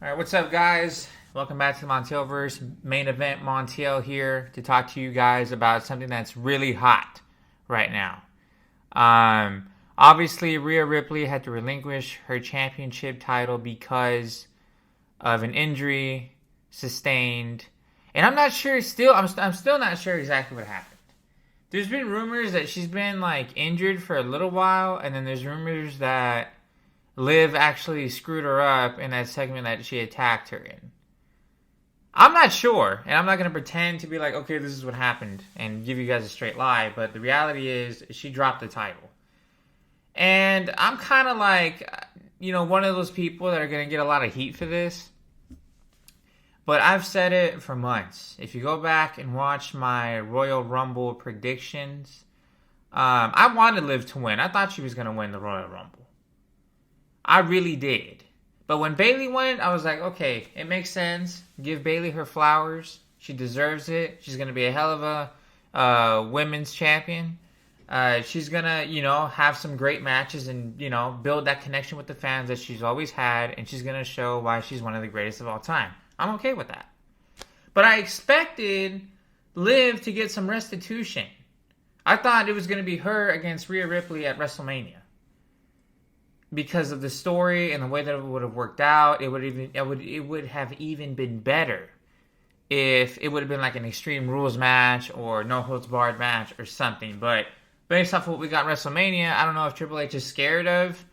All right, what's up, guys? Welcome back to the Montielverse. Main event Montiel here to talk to you guys about something that's really hot right now. Obviously, Rhea Ripley had to relinquish her championship title because of an injury sustained, and I'm not sure. I'm still not sure exactly what happened. There's been rumors that she's been injured for a little while, and then there's rumors that Liv actually screwed her up in that segment that she attacked her in. I'm not sure, and I'm not going to pretend to be like, okay, this is what happened, and give you guys a straight lie, but the reality is she dropped the title. And I'm kind of one of those people that are going to get a lot of heat for this, but I've said it for months. If you go back and watch my Royal Rumble predictions, I wanted Liv to win. I thought she was going to win the Royal Rumble. I really did. But when Bayley won, I was like, okay, it makes sense. Give Bayley her flowers. She deserves it. She's going to be a hell of a women's champion. She's going to, have some great matches and, build that connection with the fans that she's always had. And she's going to show why she's one of the greatest of all time. I'm okay with that. But I expected Liv to get some restitution. I thought it was going to be her against Rhea Ripley at WrestleMania. Because of the story and the way that it would have worked out, it would have even been better if it would have been like an Extreme Rules match or No Holds Barred match or something. But based off of what we got in WrestleMania, I don't know if Triple H is scared of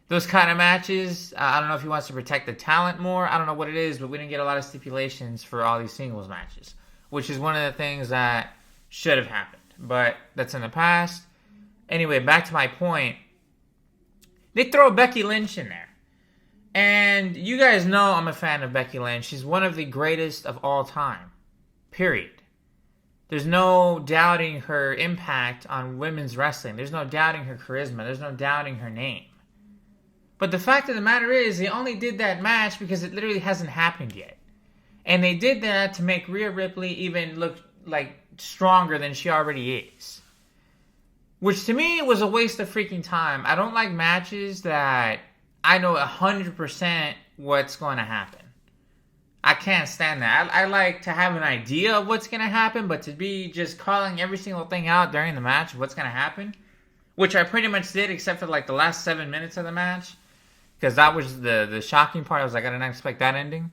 those kind of matches. I don't know if he wants to protect the talent more. I don't know what it is, but we didn't get a lot of stipulations for all these singles matches, which is one of the things that should have happened. But that's in the past. Anyway, back to my point. They throw Becky Lynch in there. And you guys know I'm a fan of Becky Lynch. She's one of the greatest of all time. Period. There's no doubting her impact on women's wrestling. There's no doubting her charisma. There's no doubting her name. But the fact of the matter is, they only did that match because it literally hasn't happened yet. And they did that to make Rhea Ripley even look stronger than she already is. Which to me was a waste of freaking time. I don't like matches that I know 100% what's going to happen. I can't stand that. I like to have an idea of what's going to happen, but to be just calling every single thing out during the match of what's going to happen, which I pretty much did except for the last 7 minutes of the match, because that was the shocking part. I was like, I didn't expect that ending.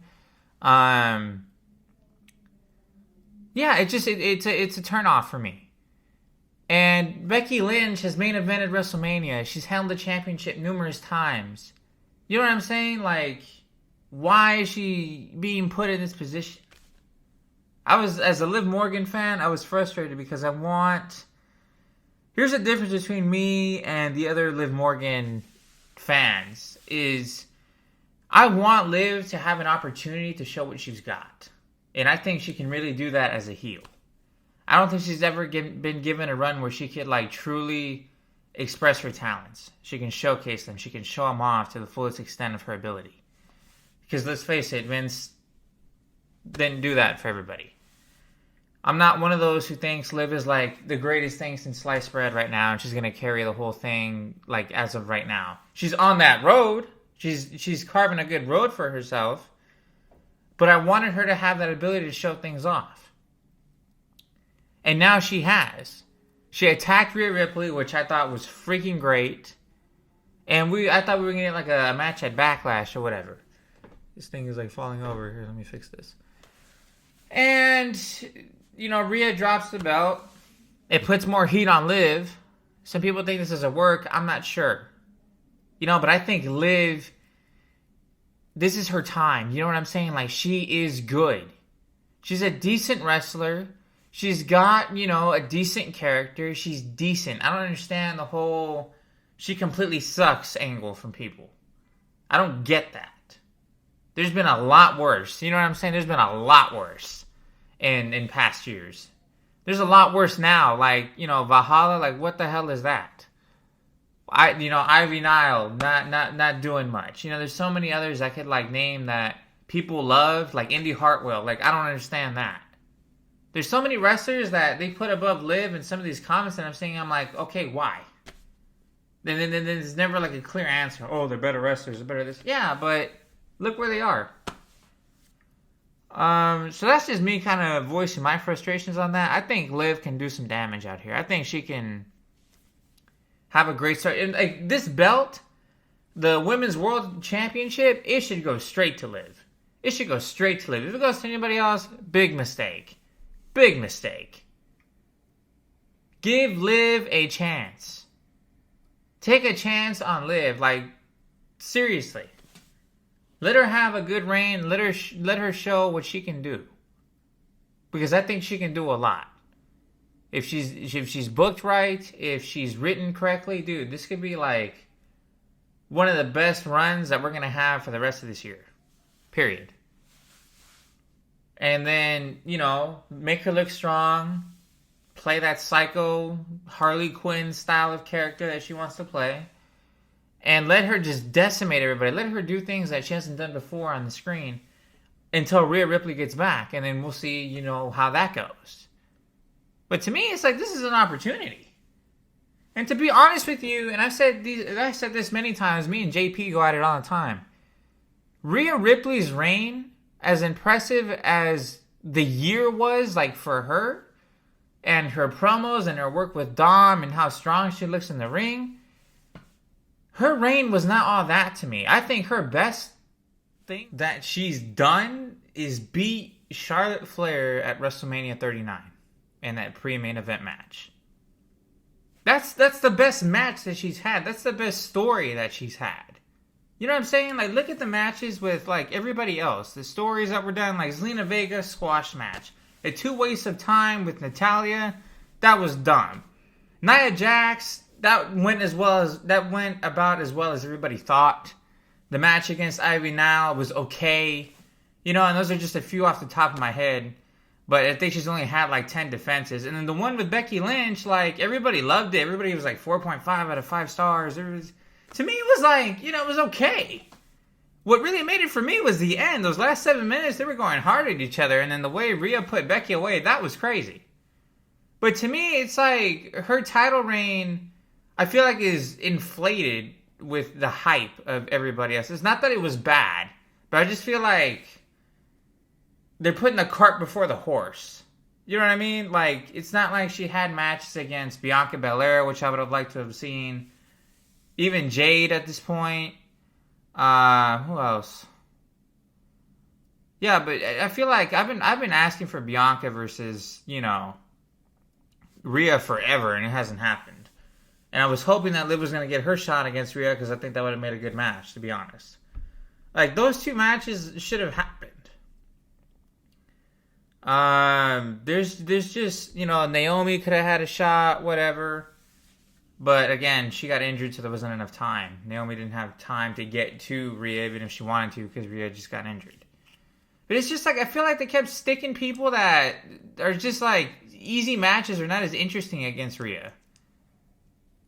Yeah, it's a turnoff for me. And Becky Lynch has main evented WrestleMania. She's held the championship numerous times. You know what I'm saying? Why is she being put in this position? As a Liv Morgan fan, I was frustrated because here's the difference between me and the other Liv Morgan fans, is I want Liv to have an opportunity to show what she's got. And I think she can really do that as a heel. I don't think she's ever been given a run where she could truly express her talents. She can showcase them. She can show them off to the fullest extent of her ability. Because let's face it, Vince didn't do that for everybody. I'm not one of those who thinks Liv is the greatest thing since sliced bread right now, and she's gonna carry the whole thing as of right now. She's on that road. She's carving a good road for herself. But I wanted her to have that ability to show things off. And now she has. She attacked Rhea Ripley, which I thought was freaking great. And I thought we were going to get a match at Backlash or whatever. This thing is falling over. Here, let me fix this. And, Rhea drops the belt. It puts more heat on Liv. Some people think this is a work. I'm not sure. But I think Liv, this is her time. You know what I'm saying? She is good. She's a decent wrestler. She's got, a decent character. She's decent. I don't understand the whole she completely sucks angle from people. I don't get that. There's been a lot worse. You know what I'm saying? There's been a lot worse in past years. There's a lot worse now. Valhalla, what the hell is that? Ivy Nile, not doing much. There's so many others I could name that people love, Indy Hartwell. I don't understand that. There's so many wrestlers that they put above Liv in some of these comments that I'm seeing. I'm like, okay, why? Then there's never a clear answer. Oh, they're better wrestlers. They're better this. Yeah, but look where they are. So that's just me kind of voicing my frustrations on that. I think Liv can do some damage out here. I think she can have a great start. And like this belt, the Women's World Championship, it should go straight to Liv. It should go straight to Liv. If it goes to anybody else, big mistake. Big mistake. Give Liv a chance. Take a chance on Liv. Like, seriously. Let her have a good reign. Let her show what she can do. Because I think she can do a lot. If she's booked right, if she's written correctly, dude, this could be like one of the best runs that we're going to have for the rest of this year. Period. And then, you know, make her look strong. Play that psycho Harley Quinn style of character that she wants to play. And let her just decimate everybody. Let her do things that she hasn't done before on the screen until Rhea Ripley gets back. And then we'll see, you know, how that goes. But to me, it's like this is an opportunity. And to be honest with you, and I've said this many times, me and JP go at it all the time. Rhea Ripley's reign, as impressive as the year was, like for her, and her promos and her work with Dom and how strong she looks in the ring, her reign was not all that to me. I think her best thing that she's done is beat Charlotte Flair at WrestleMania 39 in that pre-main event match. That's the best match that she's had. That's the best story that she's had. You know what I'm saying? Like, look at the matches with, like, everybody else. The stories that were done, like Zelina Vega squash match. A 2 waste of time with Natalya. That was dumb. Nia Jax, that went about as well as everybody thought. The match against Ivy Nile was okay. You know, and those are just a few off the top of my head. But I think she's only had like 10 defenses. And then the one with Becky Lynch, like, everybody loved it. Everybody was like 4.5 out of 5 stars. To me, it was like, you know, it was okay. What really made it for me was the end. Those last 7 minutes, they were going hard at each other. And then the way Rhea put Becky away, that was crazy. But to me, it's like her title reign, I feel like, is inflated with the hype of everybody else. It's not that it was bad, but I just feel like they're putting the cart before the horse. You know what I mean? Like, it's not like she had matches against Bianca Belair, which I would have liked to have seen. Even Jade at this point. Who else? Yeah, but I feel like I've been asking for Bianca versus, you know, Rhea forever, and it hasn't happened. And I was hoping that Liv was going to get her shot against Rhea because I think that would have made a good match, to be honest. Like, those 2 matches should have happened. There's just, you know, Naomi could have had a shot, whatever. But again, she got injured, so there wasn't enough time. Naomi didn't have time to get to Rhea, even if she wanted to, because Rhea just got injured. But it's just like, I feel like they kept sticking people that are just like, easy matches are not as interesting against Rhea.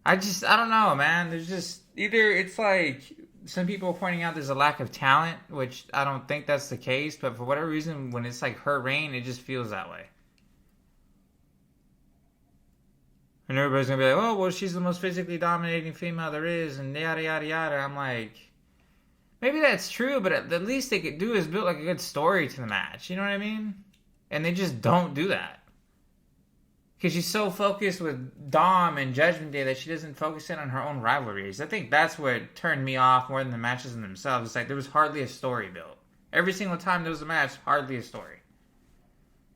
I don't know, man. There's just, either it's like, some people are pointing out there's a lack of talent, which I don't think that's the case, but for whatever reason, when it's like her reign, it just feels that way. And everybody's going to be like, oh, well, she's the most physically dominating female there is, and yada, yada, yada. I'm like, maybe that's true, but at least they could do is build like a good story to the match. You know what I mean? And they just don't do that. Because she's so focused with Dom and Judgment Day that she doesn't focus in on her own rivalries. I think that's what turned me off more than the matches in themselves. It's like there was hardly a story built. Every single time there was a match, hardly a story.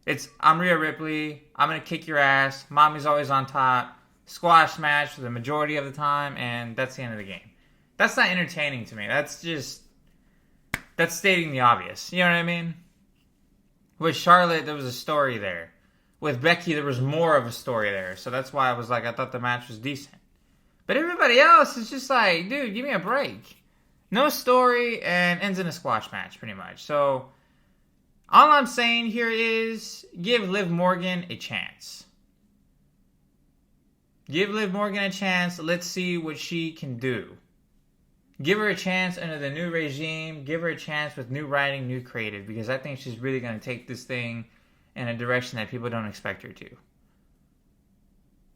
It's, I'm Rhea Ripley, I'm going to kick your ass, mommy's always on top, squash match for the majority of the time, and that's the end of the game. That's not entertaining to me. That's stating the obvious. You know what I mean? With Charlotte, there was a story there. With Becky, there was more of a story there. So that's why I was like, I thought the match was decent. But everybody else is just like, dude, give me a break. No story, and ends in a squash match, pretty much. So all I'm saying here is give Liv Morgan a chance. Give Liv Morgan a chance. Let's see what she can do. Give her a chance under the new regime. Give her a chance with new writing, new creative. Because I think she's really going to take this thing in a direction that people don't expect her to.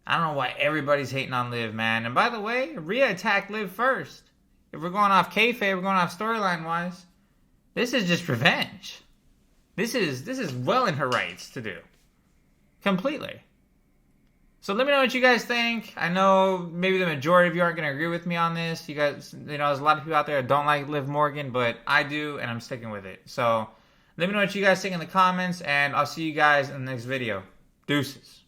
I don't know why everybody's hating on Liv, man. And by the way, Rhea attacked Liv first. If we're going off kayfabe, we're going off storyline-wise. This is just revenge. This is well in her rights to do. Completely. So let me know what you guys think. I know maybe the majority of you aren't going to agree with me on this. You guys, there's a lot of people out there that don't like Liv Morgan, but I do, and I'm sticking with it. So let me know what you guys think in the comments, and I'll see you guys in the next video. Deuces.